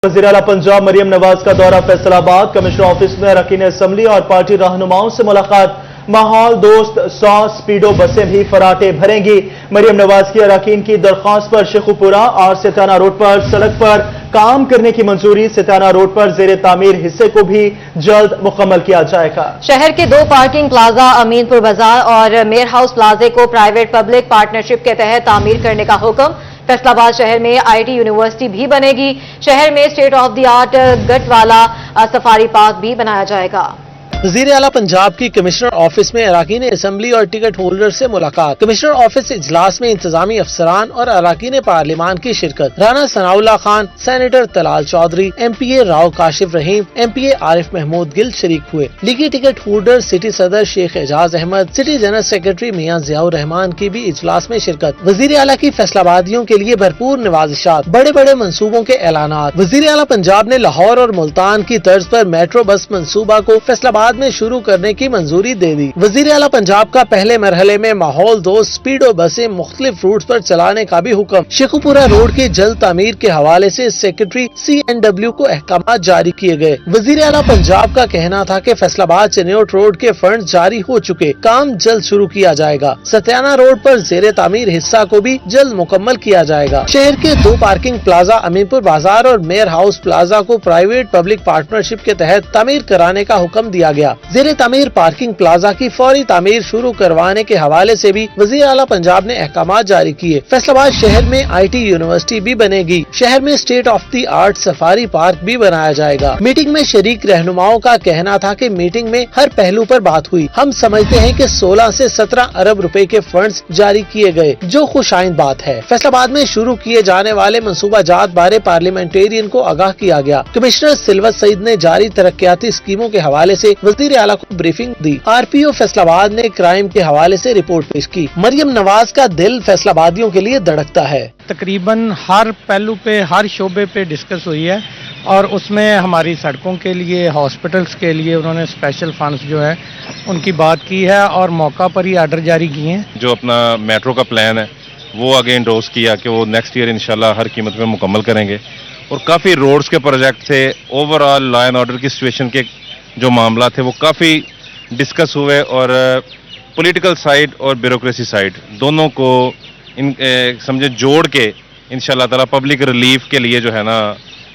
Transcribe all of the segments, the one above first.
वज़ीर आला पंजाब मरियम नवाज का दौरा फैसलाबाद। कमिश्नर ऑफिस में अरकान असम्बली और पार्टी रहनुमाओं से मुलाकात। माहौल दोस्त 100 स्पीडो बसें भी फराटे भरेंगी। मरियम नवाज की अरकान की दरख्वास्त पर शेखुपुरा और सिताना रोड पर सड़क पर काम करने की मंजूरी। सिताना रोड पर जेर तामीर हिस्से को भी जल्द मुकम्मल किया जाएगा। शहर के 2 पार्किंग प्लाजा अमीनपुर बाजार और मेयर हाउस प्लाजे को प्राइवेट पब्लिक पार्टनरशिप के तहत तामीर करने का हुक्म। फैसलाबाद शहर में IT यूनिवर्सिटी भी बनेगी। शहर में state of the art Gatwala safari park भी बनाया जाएगा। वज़ीर आला पंजाब की कमिश्नर ऑफिस में अरकान असम्बली और टिकट होल्डर से मुलाकात। कमिश्नर ऑफिस इजलास में इंतजामी अफसरान और अरकान पार्लिमान की शिरकत। Rana Sanaullah Khan, senator Talal Chaudhry, MPA Rao Kashif Rahim, MPA Arif Mahmood Gill शरीक हुए। लीगी टिकट होल्डर सिटी सदर Sheikh Ejaz Ahmed, city general secretary Mian Ziaur Rehman की भी इजलास में शिरकत। वज़ीर आला की फैसलाबादियों के लिए भरपूर नवाजिशात, बड़े बड़े मंसूबों के ऐलानात। वज़ीर आला पंजाब ने लाहौर और मुल्तान की तर्ज पर मेट्रो बस मंसूबा को फैसलाबाद में शुरू करने की मंजूरी दे दी। वज़ीर आला पंजाब का पहले मरहले में माहौल दोस्त स्पीडो बसें मुख्तलिफ रूट पर चलाने का भी हुक्म। शेखुपुरा रोड की जल्द तामीर के हवाले से सेक्रेटरी CNW को अहकाम जारी किए गए। वज़ीर आला पंजाब का कहना था कि फैसलाबाद चनियोट रोड के फंड जारी हो चुके, काम जल्द शुरू किया जाएगा। सत्याना रोड पर जेर तामीर हिस्सा को भी जल्द मुकम्मल किया जाएगा। शहर के 2 पार्किंग प्लाजा अमीनपुर बाजार और मेयर हाउस प्लाजा को प्राइवेट पब्लिक पार्टनरशिप के तहत तामीर कराने का हुक्म दिया गया। जेर तामीर पार्किंग प्लाजा की फौरी तामीर शुरू करवाने के हवाले से भी वज़ीर आला पंजाब ने अहकाम जारी किए। फैसलाबाद शहर में IT यूनिवर्सिटी भी बनेगी। शहर में state of the art safari park भी बनाया जाएगा। मीटिंग में शरीक रहनुमाओं का कहना था कि मीटिंग में हर पहलू पर बात हुई। हम समझते हैं कि 16 से 17 अरब रुपए के फंड्स जारी किए गए, जो खुशाइंद बात है। फैसलाबाद में शुरू किए जाने वाले मंसूबा जात बारे पार्लियामेंटेरियन को आगाह किया गया। कमिश्नर सिलवत सईद ने जारी तरक्याती स्कीमों के हवाले से वज़ीर आला को ब्रीफिंग दी। RPO फैसलाबाद ने क्राइम के हवाले से रिपोर्ट पेश की। मरियम नवाज का दिल फैसलाबादियों के लिए धड़कता है। तकरीबन हर पहलू पे, हर शोबे पे डिस्कस हुई है और उसमें हमारी सड़कों के लिए, हॉस्पिटल्स के लिए उन्होंने स्पेशल फंड्स जो है उनकी बात की है और मौका पर ही आर्डर जारी किए हैं। जो अपना मेट्रो का प्लान है वो आगे इंडोर्स किया कि वो नेक्स्ट ईयर इंशाल्लाह हर कीमत में मुकम्मल करेंगे। और काफ़ी रोड्स के प्रोजेक्ट थे, ओवरऑल लॉ एंड ऑर्डर की सिचुएशन के जो मामला थे वो काफ़ी डिस्कस हुए और पॉलिटिकल साइड और ब्यूरोक्रेसी साइड दोनों को समझे जोड़ के इंशाल्लाह ताला पब्लिक रिलीफ के लिए जो है ना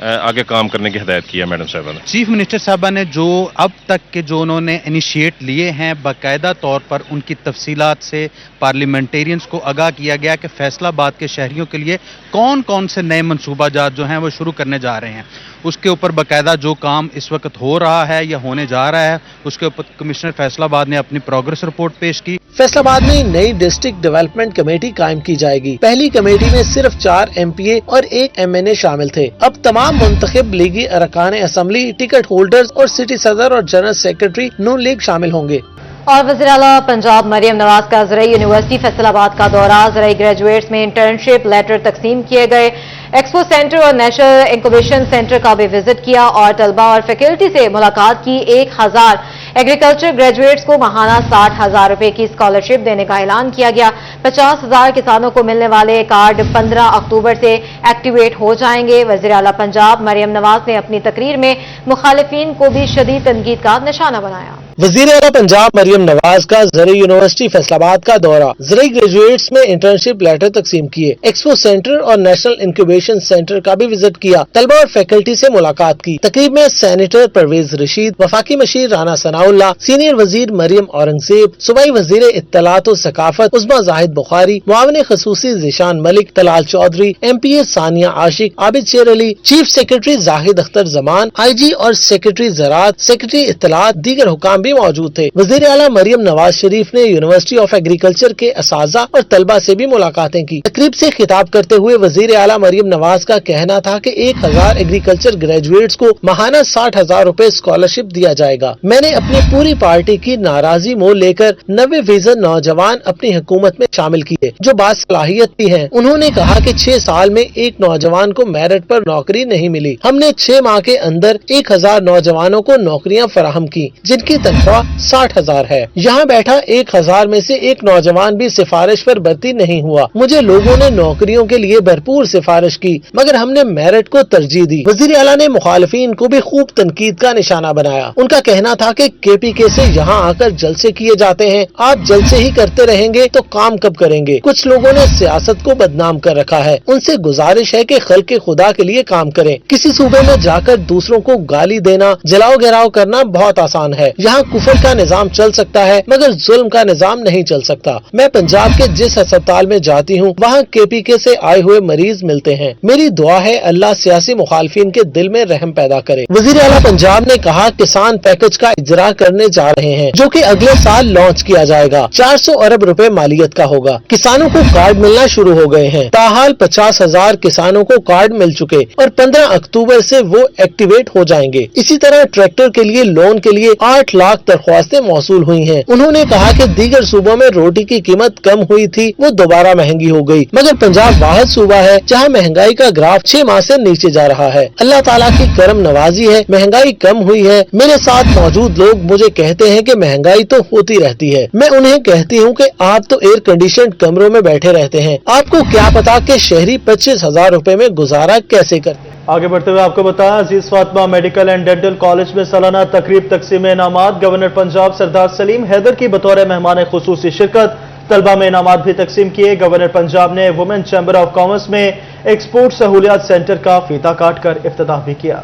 आगे काम करने की हिदायत की है मैडम साहबा ने। चीफ मिनिस्टर साहबा ने जो अब तक के जो उन्होंने इनिशिएट लिए हैं, बाकायदा तौर पर उनकी तफसीलात से पार्लियामेंटेरियंस को आगाह किया गया कि फैसलाबाद के शहरियों के लिए कौन कौन से नए मनसूबाजात जो हैं वो शुरू करने जा रहे हैं। उसके ऊपर बाकायदा जो काम इस वक्त हो रहा है या होने जा रहा है उसके ऊपर कमिश्नर फैसलाबाद ने अपनी प्रोग्रेस रिपोर्ट पेश की। फैसलाबाद में नई डिस्ट्रिक्ट डेवलपमेंट कमेटी कायम की जाएगी। पहली कमेटी में सिर्फ 4 MPA और 1 MNA शामिल थे। अब तमाम मुंतखब लीगी अरकान असम्बली, टिकट होल्डर्स और सिटी सदर और जनरल सेक्रेटरी नून लीग शामिल होंगे। और वज़ीर आला पंजाब मरियम नवाज का ज़राई यूनिवर्सिटी फैसलाबाद का दौरा। ज़राई ग्रेजुएट्स में इंटर्नशिप लेटर तकसीम किए गए। एक्सपो सेंटर और नेशनल इंक्यूबेशन सेंटर का भी विजिट किया और तलबा और फैकल्टी से मुलाकात की। 1000 एग्रीकल्चर ग्रेजुएट्स को माहाना 60,000 रुपए की स्कॉलरशिप देने का ऐलान किया गया। 50,000 किसानों को मिलने वाले कार्ड 15 अक्टूबर से एक्टिवेट हो जाएंगे। वज़ीर आला पंजाब मरियम नवाज ने अपनी तकरीर में मुखालिफिन को भी शदीद तनकीद का निशाना बनाया। वज़ीर आला पंजाब मरियम नवाज का ज़राई यूनिवर्सिटी फैसलाबाद का दौरा। ज़राई ग्रेजुएट्स में इंटर्नशिप लेटर तकसीम किए। एक्सपो सेंटर और नेशनल इंक्यूबेशन सेंटर का भी विजिट किया। तलबा और फैकल्टी से मुलाकात की। तकरीब में सेनेटर परवेज रशीद, वफाकी मशीर राना सनाउल्लाह, सीनियर वजीर मरियम औरंगजेब, सूबाई वजीर इत्तलात और सकाफत उस्मा जाहिद बुखारी, मुआविन खसूसी ज़ीशान मलिक, तलाल चौधरी, MPA सानिया आशिक, आबिद शेर Ali, chief secretary Zahid Akhtar Zaman, IG और सेक्रेटरी ज़राअत, सेक्रेटरी इत्तलात, दीगर हुकाम भी मौजूद थे। वज़ीर आला मरियम नवाज शरीफ ने यूनिवर्सिटी ऑफ एग्रीकल्चर के असातिज़ा और तलबा से भी मुलाकातें की। तकरीब से खिताब करते हुए वज़ीर आला मरियम नवाज का कहना था कि 1000 एग्रीकल्चर ग्रेजुएट्स को माहाना 60,000 रुपए स्कॉलरशिप दिया जाएगा। मैंने अपनी पूरी पार्टी की नाराजगी मोल लेकर 90% नौजवान अपनी हुकूमत में शामिल किए जो बासलाहियत भी हैं। उन्होंने कहा कि 6 साल में एक नौजवान को मेरिट पर नौकरी नहीं मिली। हमने 6 माह के अंदर 1000 नौजवानों को नौकरियां फराहम की जिनकी तनख्वाह 60,000 है। यहाँ बैठा 1,000 में से एक नौजवान भी सिफारिश पर भर्ती नहीं हुआ। मुझे लोगों ने नौकरियों के लिए भरपूर सिफारिश की, मगर हमने मेरिट को तरजीह दी। वजीर आला ने मुखालिफिन को भी खूब तनकीद का निशाना बनाया। उनका कहना था कि KPK से यहाँ आकर जलसे किए जाते हैं, आप जलसे ही करते रहेंगे तो काम कब करेंगे। कुछ लोगों ने सियासत को बदनाम कर रखा है। उनसे गुजारिश है कि खल्क़े खुदा के लिए काम करें। किसी सूबे में जाकर दूसरों को गाली देना, जलाओ गिराओ करना बहुत आसान है। यहाँ कुफर का निजाम चल सकता है, मगर जुल्म का निजाम नहीं चल सकता। मैं पंजाब के जिस अस्पताल में जाती हूँ वहाँ KPK से आए हुए मरीज मिलते हैं। मेरी दुआ है अल्लाह सियासी मुखालफिन के दिल में रहम पैदा करे। वजीर आला पंजाब ने कहा किसान पैकेज का इजरा करने जा रहे हैं, जो कि अगले साल लॉन्च किया जाएगा। 400 अरब रुपए मालियत का होगा। किसानों को कार्ड मिलना शुरू हो गए हैं। ताहाल 50,000 किसानों को कार्ड मिल चुके और 15 अक्टूबर से वो एक्टिवेट हो जाएंगे। इसी तरह ट्रैक्टर के लिए लोन के लिए 8 लाख दरख्वास्तें मौसूल हुई हैं। उन्होंने कहा कि दीगर सूबों में रोटी की कीमत कम हुई थी, वो दोबारा महंगी हो गई, मगर पंजाब वाहिद सूबा है जहाँ महंगाई का ग्राफ 6 माह से नीचे जा रहा है। अल्लाह ताला की करम नवाजी है, महंगाई कम हुई है। मेरे साथ मौजूद लोग मुझे कहते हैं कि महंगाई तो होती रहती है। मैं उन्हें कहती हूँ कि आप तो एयर कंडीशनड कमरों में बैठे रहते हैं, आपको क्या पता कि शहरी 25,000 रुपए में गुजारा कैसे करते हैं। आगे बढ़ते हुए आपको बताया, Aziz Fatima medical and dental college में सालाना तकरीब तकसीम इनामात। गवर्नर पंजाब सरदार सलीम हैदर की बतौर मेहमान खुसूसी शिरकत। तलबा में इनामात भी तकसीम किए। गवर्नर पंजाब ने वुमेन चैम्बर ऑफ कॉमर्स में एक्सपोर्ट सहूलियात सेंटर का फीता काट कर इफ्तिताह भी किया।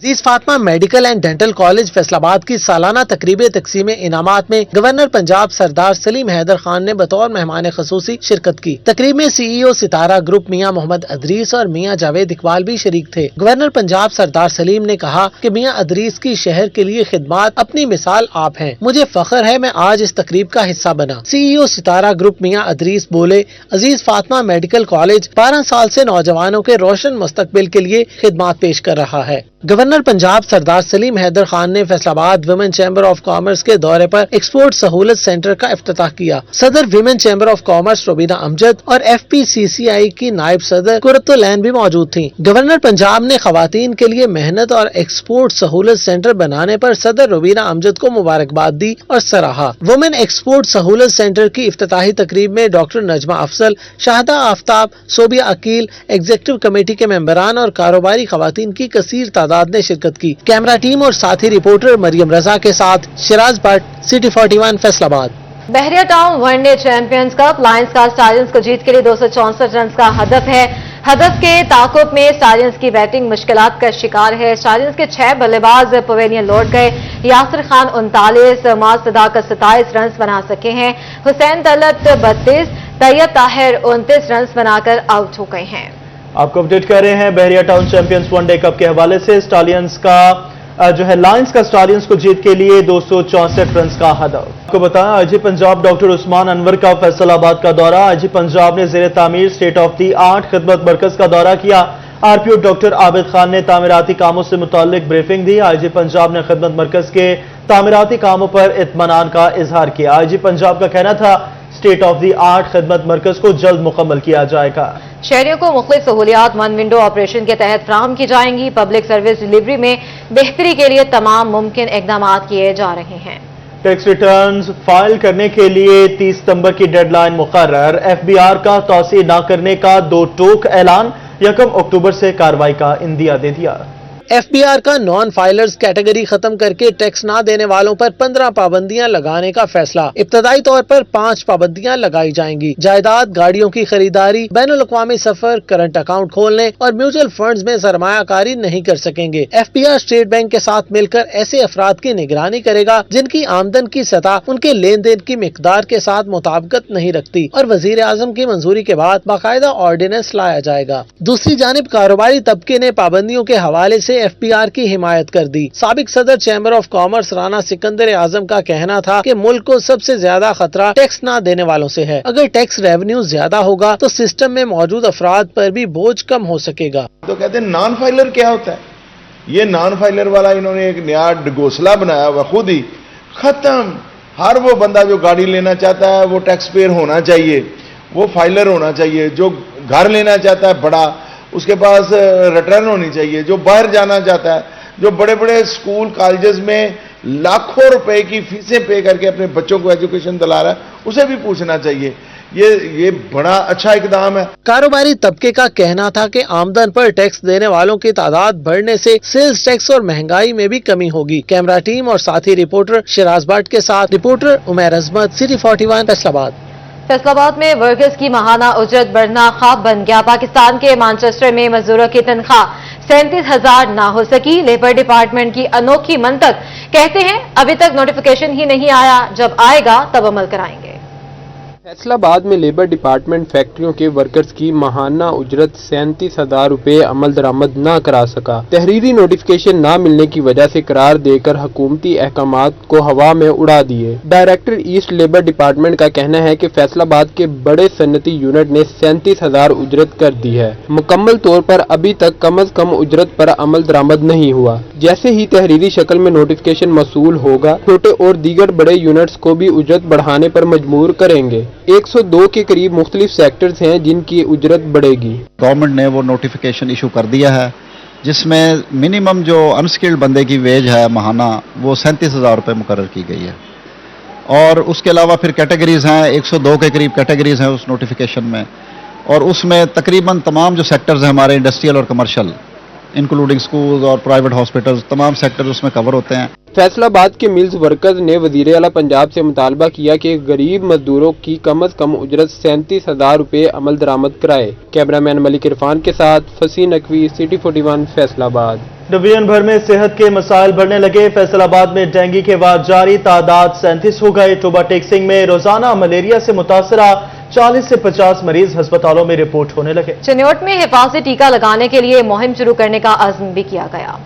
Aziz Fatima medical and dental college Faisalabad की सालाना तकरीब तकसीम इनामात में गवर्नर पंजाब सरदार सलीम हैदर खान ने बतौर मेहमान खसूसी शिरकत की। तकरीब में CEO सितारा ग्रुप मियां मोहम्मद अदरीस और मियां जावेद इकबाल भी शरीक थे। गवर्नर पंजाब सरदार सलीम ने कहा कि मियां अदरीस की शहर के लिए खिदमात अपनी मिसाल आप हैं। मुझे फख्र है मैं आज इस तकरीब का हिस्सा बना। CEO सितारा ग्रुप मियां अदरीस बोले, अजीज फातिमा मेडिकल कॉलेज 12 साल से नौजवानों के रोशन मुस्तकबिल के लिए खिदमात पेश कर रहा है। गवर्नर पंजाब सरदार सलीम हैदर खान ने Faisalabad women chamber of commerce के दौरे पर एक्सपोर्ट सहूलत सेंटर का इफ्तिताह किया। सदर women chamber of commerce Rubina Amjad और FPCCI की नायब सदर कुरतुलैन भी मौजूद थी। गवर्नर पंजाब ने खवातीन के लिए मेहनत और एक्सपोर्ट सहूलत सेंटर बनाने पर सदर रुबीना अमजद को मुबारकबाद दी और सराहा। वुमेन एक्सपोर्ट सहूलत सेंटर की इफ्तिताही तकरीब में doctor Najma Afzal, Shahida Aftab, Sobia Aqeel, executive committee के मेंबरान और कारोबारी खवातीन की कसीर तादाद ने शिरकत की। कैमरा टीम और साथी रिपोर्टर मरियम रजा के साथ Shiraz Bhatt, city 41 Faisalabad. Bahria town one day champions cup lions का स्टालियंस को जीत के लिए 264 रन का हदफ है। हदफ के ताकुब में स्टालियंस की बैटिंग मुश्किलात का शिकार है। स्टालियंस के 6 बल्लेबाज पवेलियन लौट गए। यासिर खान 39, माज सदाकत 27 रन बना सके हैं। हुसैन तलत 32, तैयब ताहिर 29 रन बनाकर आउट हो गए हैं। आपको अपडेट कर रहे हैं बहरिया टाउन चैंपियंस वनडे कप के हवाले से। स्टालियंस का लायंस का स्टालियंस को जीत के लिए 264 रन का हदफ। आपको बताया, IG पंजाब डॉक्टर उस्मान अनवर का फैसलाबाद का दौरा। IG पंजाब ने ज़ेरे तामीर स्टेट ऑफ दी आर्ट खिदमत मरकज का दौरा किया। RPO डॉक्टर आबिद खान ने तामीराती कामों से मुताल्लिक ब्रीफिंग दी। IG पंजाब ने खिदमत मरकज के तामीराती कामों पर इत्मीनान का इजहार किया। IG पंजाब का कहना था स्टेट ऑफ दी आर्ट खिदमत मरकज को जल्द मुकम्मल किया जाएगा। शहरियों को मुख्तलिफ सहूलियात वन विंडो ऑपरेशन के तहत फराहम की जाएंगी। पब्लिक सर्विस डिलीवरी में बेहतरी के लिए तमाम मुमकिन इकदाम किए जा रहे हैं। टैक्स रिटर्न्स फाइल करने के लिए 30 सितंबर की डेडलाइन मुकर्रर। FBR का तौसी न करने का 2 टोक ऐलान। 1 अक्टूबर से कार्रवाई का इंदिया दे दिया। FBR का नॉन फाइलर्स कैटेगरी खत्म करके टैक्स ना देने वालों पर 15 पाबंदियां लगाने का फैसला। इब्तदाई तौर पर 5 पाबंदियां लगाई जाएंगी। जायदाद, गाड़ियों की खरीदारी, बैनुल-अक़वामी सफर, करंट अकाउंट खोलने और म्यूचुअल फंड्स में सरमायाकारी नहीं कर सकेंगे। FBR स्टेट बैंक के साथ मिलकर ऐसे अफराद की निगरानी करेगा जिनकी आमदन की सतह उनके लेन देन की मिकदार के साथ मुताबिकत नहीं रखती और वजीर आजम की मंजूरी के बाद बाकायदा ऑर्डिनेंस लाया जाएगा। दूसरी जानिब कारोबारी तबके ने पाबंदियों के हवाले से FBR की हिमायत कर दी। साबिक सदर chamber of commerce Rana Sikandar Azam का कहना था कि मुल्क को सबसे ज्यादा खतरा टैक्स ना देने वालों से है। अगर टैक्स रेवेन्यू ज्यादा होगा तो सिस्टम में मौजूद अफराद पर भी बोझ कम हो सकेगा। तो कहते हैं नॉन फाइलर क्या होता है? ये नॉन फाइलर वाला इन्होंने एक नया घोंसला बनाया हुआ, खुद ही खत्म। हर वो बंदा जो गाड़ी लेना चाहता है वो टैक्स पेयर होना चाहिए, वो फाइलर होना चाहिए। जो घर लेना चाहता है बड़ा, उसके पास रिटर्न होनी चाहिए। जो बाहर जाना चाहता है, जो बड़े बड़े स्कूल कॉलेजेस में लाखों रुपए की फीसें पे करके अपने बच्चों को एजुकेशन दिला रहा है, उसे भी पूछना चाहिए। ये बड़ा अच्छा इकदाम है। कारोबारी तबके का कहना था कि आमदन पर टैक्स देने वालों की तादाद बढ़ने से सेल्स टैक्स और महंगाई में भी कमी होगी। कैमरा टीम और साथी रिपोर्टर शिराज भट्ट के साथ रिपोर्टर उमैर अजमत, सिटी 41 फैसलाबाद। फैसलाबाद में वर्कर्स की माहाना उजरत बढ़ना ख्वाब बन गया। पाकिस्तान के मैनचेस्टर में मजदूरों की तनख्वाह 37,000 ना हो सकी। लेबर डिपार्टमेंट की अनोखी मंतक, कहते हैं अभी तक नोटिफिकेशन ही नहीं आया, जब आएगा तब अमल कराएंगे। फैसलाबाद में लेबर डिपार्टमेंट फैक्ट्रियों के वर्कर्स की माहाना उजरत 37,000 रुपए अमल दरामद न करा सका। तहरीरी नोटिफिकेशन न मिलने की वजह से करार देकर हुकूमती अहकामात को हवा में उड़ा दिए। डायरेक्टर ईस्ट लेबर डिपार्टमेंट का कहना है कि फैसलाबाद के बड़े सन्नती यूनिट ने 37,000 उजरत कर दी है। मुकम्मल तौर पर अभी तक कम अज कम उजरत पर अमल दरामद नहीं हुआ। जैसे ही तहरीरी शक्ल में नोटिफिकेशन मौसूल होगा, छोटे और दीगर बड़े यूनिट्स को भी उजरत बढ़ाने पर मजबूर करेंगे। 102 के करीब मुख्तलिफ सेक्टर्स हैं जिनकी उजरत बढ़ेगी। गवर्नमेंट ने वो नोटिफिकेशन इशू कर दिया है जिसमें मिनिमम जो अनस्किल्ड बंदे की वेज है माहाना वो 37,000 रुपये मुकर्रर की गई है। और उसके अलावा फिर कैटेगरीज हैं, 102 के करीब कैटेगरीज हैं उस नोटिफिकेशन में, और उसमें तकरीबन तमाम जो सेक्टर्स हैं हमारे इंडस्ट्रियल और कमर्शियल, इंक्लूडिंग स्कूल्स और प्राइवेट हॉस्पिटल्स, तमाम सेक्टर्स उसमें कवर होते हैं। फैसलाबाद के मिल्स वर्कर्स ने वजीर आला पंजाब से मुतालबा किया कि गरीब मजदूरों की कम अज कम उजरत 37,000 रुपए अमल दरामद कराए। कैमरामैन मलिक इरफान के साथ फसी नकवी, सिटी 41 फैसलाबाद। डिवीजन भर में सेहत के मसाइल बढ़ने लगे। फैसलाबाद में डेंगू के वार जारी, तादाद 37 हो गए। टोबा टेक्सिंग में रोजाना मलेरिया से मुतासरा 40 से 50 मरीज अस्पतालों में रिपोर्ट होने लगे। चिन्योट में हिफाजती टीका लगाने के लिए मुहिम शुरू करने का अज़्म भी किया गया।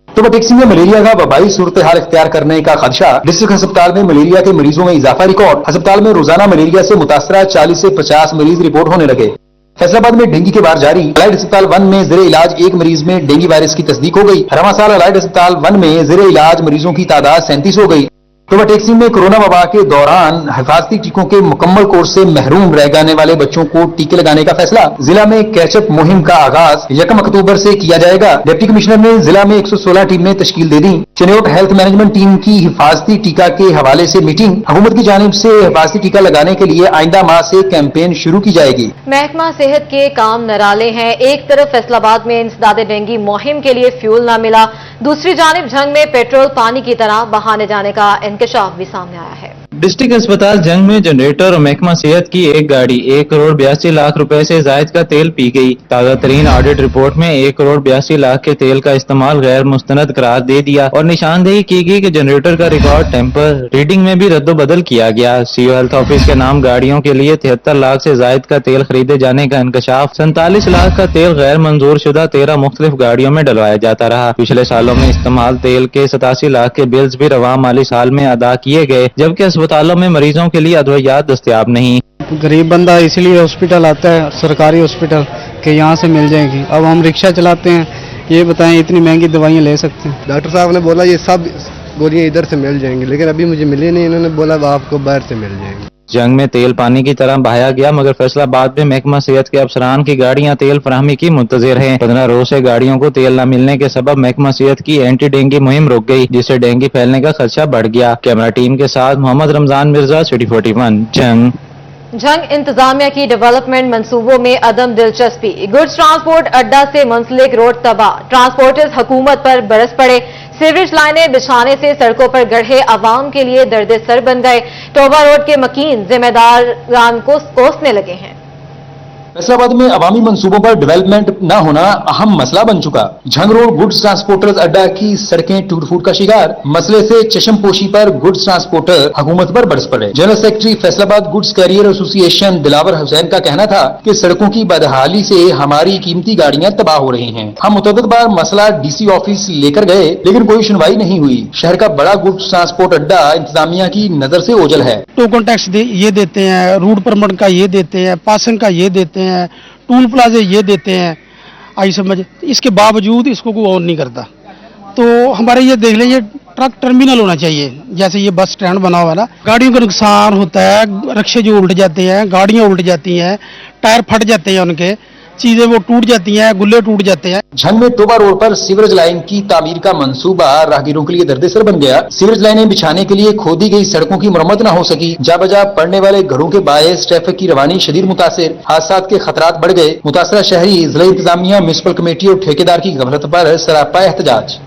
टोबा टेक्सिंग में मलेरिया का वबाई सूरत हाल इख्तियार करने का खदशा। डिस्ट्रिक्ट अस्पताल में मलेरिया के मरीजों में इजाफा रिकॉर्ड। अस्पताल में रोजाना मलेरिया से मुतासरा 40 से 50 मरीज रिपोर्ट होने लगे। फैसलाबाद में डेंगू के वार जारी। अलाइड अस्पताल 1 में ज़ेरे इलाज एक मरीज में डेंगू वायरस की तस्दीक हो गई। रमासाल अलाइड अस्पताल 1 में ज़ेरे इलाज मरीजों की तादाद 37 हो गई। टोबा टेक्सिंग में कोरोना वबा के दौरान हिफाजती टीकों के मुकम्मल कोर्स से महरूम रह जाने वाले बच्चों को टीके लगाने का फैसला। जिला में कैचअप मुहिम का आगाज 1 अक्टूबर से किया जाएगा। डिप्टी कमिश्नर ने जिला में 116 टीमें तश्कील दे दी। चिन्योट हेल्थ मैनेजमेंट टीम की हिफाजती टीका के हवाले से मीटिंग। हुकूमत की जानिब से हिफाजती टीका लगाने के लिए आइंदा माह से कैंपेन शुरू की जाएगी। महकमा सेहत के काम नराले हैं। एक तरफ फैसलाबाद में इंसदाद डेंगू मुहिम के लिए फ्यूल न मिला, दूसरी जानिब झंग में पेट्रोल पानी की तरह बहाने जाने का इंकशाफ भी सामने आया है। डिस्ट्रिक्ट अस्पताल जंग में जनरेटर और महकमा सेहत की एक गाड़ी 1 करोड़ 82 लाख रुपए से जायद का तेल पी गई। ताजा तरीन ऑडिट रिपोर्ट में 1 करोड़ 82 लाख के तेल का इस्तेमाल गैर मुस्तनद करार दे दिया और निशानदेही की गई कि जनरेटर का रिकॉर्ड टेम्पर रीडिंग में भी रद्दोबदल किया गया। सीओ हेल्थ ऑफिस के नाम गाड़ियों के लिए 73 लाख से जायद का तेल खरीदे जाने का इंकशाफ। 47 लाख का तेल गैर मंजूर शुदा 13 मुख्तलिफ गाड़ियों में डलवाया जाता रहा। पिछले सालों में इस्तेमाल तेल के 87 लाख के बिल्स भी रवा माली साल में अदा किए गए, जबकि अस्पतालों में मरीजों के लिए अद्वियात दस्तयाब नहीं। गरीब बंदा इसलिए हॉस्पिटल आता है, सरकारी हॉस्पिटल के यहाँ से मिल जाएगी। अब हम रिक्शा चलाते हैं, ये बताएं इतनी महंगी दवाइयाँ ले सकते हैं। डॉक्टर साहब ने बोला ये सब गोलियाँ इधर से मिल जाएंगी, लेकिन अभी मुझे मिली नहीं। इन्होंने बोला आपको बाहर से मिल जाएंगी। जंग में तेल पानी की तरह बहाया गया, मगर फैसलाबाद में महकमा सेहत के अफसरान की गाड़ियां तेल फराहमी की मुंतजिर हैं। 15 रोज से गाड़ियों को तेल न मिलने के सबब महकमा सेहत की एंटी डेंगू मुहिम रुक गई, जिससे डेंगू फैलने का खदशा बढ़ गया। कैमरा टीम के साथ मोहम्मद रमजान मिर्जा, सिटी 41 जंग। जंग इंतजामिया की डेवलपमेंट मंसूबों में अदम दिलचस्पी। गुड्स ट्रांसपोर्ट अड्डा से मुंसलिक रोड तबाह, ट्रांसपोर्टर्स हुकूमत पर बरस पड़े। सीवरेज लाइनें बिछाने से सड़कों पर गढ़े आवाम के लिए दर्द सर बन गए। टोबा रोड के मकीन जिम्मेदारान को कोसने लगे हैं। फैसलाबाद में अवामी मंसूबों पर डेवलपमेंट न होना अहम मसला बन चुका। झंग रोड गुड्स ट्रांसपोर्टर्स अड्डा की सड़कें टूट फूट का शिकार। मसले से चशमपोशी पर गुड्स ट्रांसपोर्टर हुकूमत पर बरस पड़े। General secretary Faisalabad goods carrier association Dilawar Hussain का कहना था कि सड़कों की बदहाली से हमारी कीमती गाड़ियां तबाह हो रही हैं। हम मुतअद्दिद बार मसला डीसी ऑफिस लेकर गए, लेकिन कोई सुनवाई नहीं हुई। शहर का बड़ा गुड्स ट्रांसपोर्ट अड्डा इंतजामिया की नजर से ओझल है। टोकन टैक्स ये देते हैं, रूट परमिट का ये देते हैं, पासिंग का ये देते हैं, टूल प्लाजे ये देते हैं, आई समझ। इसके बावजूद इसको कोई और नहीं करता। तो हमारे ये देख लीजिए ट्रक टर्मिनल होना चाहिए, जैसे ये बस स्टैंड बना हुआ है ना। गाड़ियों का नुकसान होता है, रिक्शे जो उल्ट जाते हैं, गाड़ियां उल्ट जाती हैं, टायर फट जाते हैं उनके, चीज़ें वो टूट जाती हैं, गुल्ले टूट जाते हैं। झंग में टोबा रोड पर सीवरेज लाइन की तामीर का मंसूबा राहगीरों के लिए दर्देसर बन गया। सीवरेज लाइनें बिछाने के लिए खोदी गई सड़कों की मरम्मत न हो सकी। जा बजा पड़ने वाले घरों के बायस ट्रैफिक की रवानी शदीद मुतासिर, हादसात के खतरात बढ़ गए। मुतासरा शहरी, जिला इंतजामिया, म्युनिसिपल कमेटी और ठेकेदार की गफलत पर सरापा एहतजाज।